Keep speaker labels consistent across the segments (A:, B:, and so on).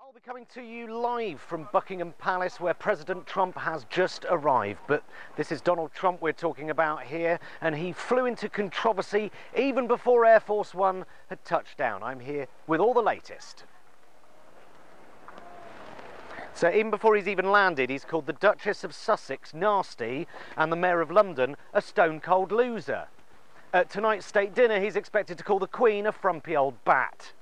A: I'll be coming to you live from Buckingham Palace, where President Trump has just arrived. But this is Donald Trump we're talking about here, and he flew into controversy even before Air Force One had touched down. I'm here with all the latest. So even before he's even landed, he's called the Duchess of Sussex nasty and the Mayor of London a stone-cold loser. At tonight's state dinner, he's expected to call the Queen a frumpy old bat.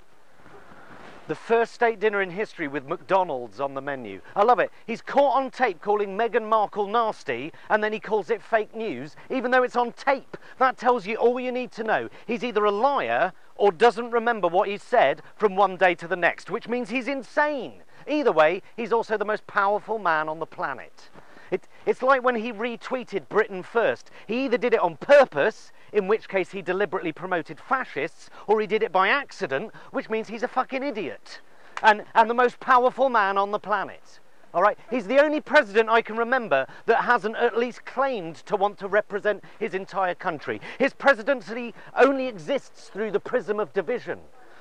A: The first state dinner in history with McDonald's on the menu. I love it. He's caught on tape calling Meghan Markle nasty, and then he calls it fake news, even though it's on tape. That tells you all you need to know. He's either a liar or doesn't remember what he said from one day to the next, which means he's insane. Either way, he's also the most powerful man on the planet. It's like when he retweeted Britain First. He either did it on purpose, in which case he deliberately promoted fascists, or he did it by accident, which means he's a fucking idiot. And the most powerful man on the planet. All right? He's the only president I can remember that hasn't at least claimed to want to represent his entire country. His presidency only exists through the prism of division.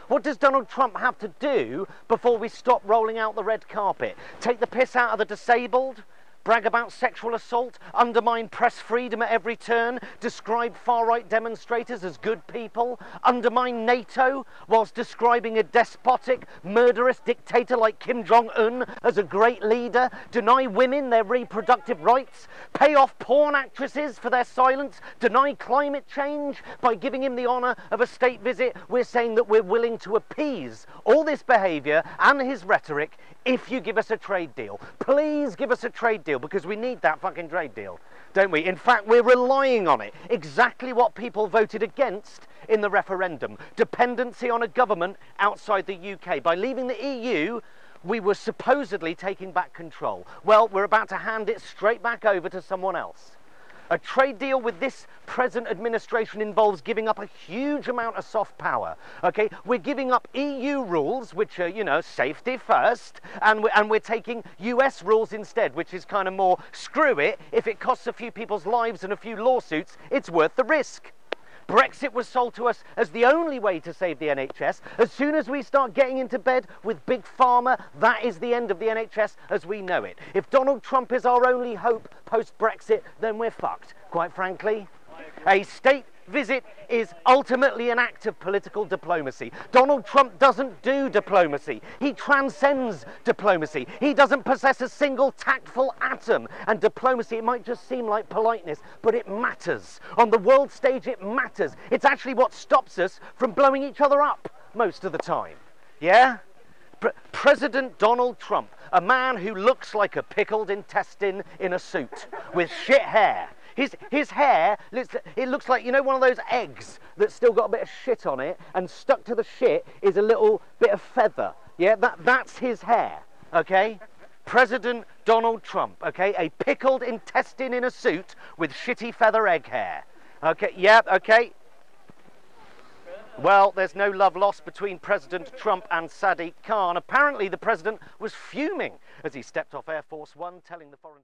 A: What does Donald Trump have to do before we stop rolling out the red carpet? Take the piss out of the disabled? Brag about sexual assault, undermine press freedom at every turn, describe far-right demonstrators as good people, undermine NATO whilst describing a despotic, murderous dictator like Kim Jong-un as a great leader, deny women their reproductive rights, pay off porn actresses for their silence, deny climate change by giving him the honour of a state visit. We're saying that we're willing to appease all this behaviour and his rhetoric if you give us a trade deal. Please give us a trade deal, because we need that fucking trade deal, don't we? In fact, we're relying on it. Exactly what people voted against in the referendum. Dependency on a government outside the UK. By leaving the EU, we were supposedly taking back control. Well, we're about to hand it straight back over to someone else. A trade deal with this present administration involves giving up a huge amount of soft power, okay? We're giving up EU rules, which are, you know, safety first, and we're taking US rules instead, which is kind of more, screw it, if it costs a few people's lives and a few lawsuits, it's worth the risk. Brexit was sold to us as the only way to save the NHS. As soon as we start getting into bed with Big Pharma, that is the end of the NHS as we know it. If Donald Trump is our only hope post-Brexit, then we're fucked, quite frankly. A state visit is ultimately an act of political diplomacy. Donald Trump doesn't do diplomacy. He transcends diplomacy. He doesn't possess a single tactful atom. And diplomacy, it might just seem like politeness, but it matters. On the world stage, it matters. It's actually what stops us from blowing each other up most of the time. Yeah? President Donald Trump, a man who looks like a pickled intestine in a suit with shit hair. His hair, it looks like, you know, one of those eggs that's still got a bit of shit on it, and stuck to the shit is a little bit of feather. Yeah, that's his hair, okay? President Donald Trump, okay? A pickled intestine in a suit with shitty feather egg hair. Okay, yeah, okay. Well, there's no love lost between President Trump and Sadiq Khan. Apparently, the president was fuming as he stepped off Air Force One, telling the foreign...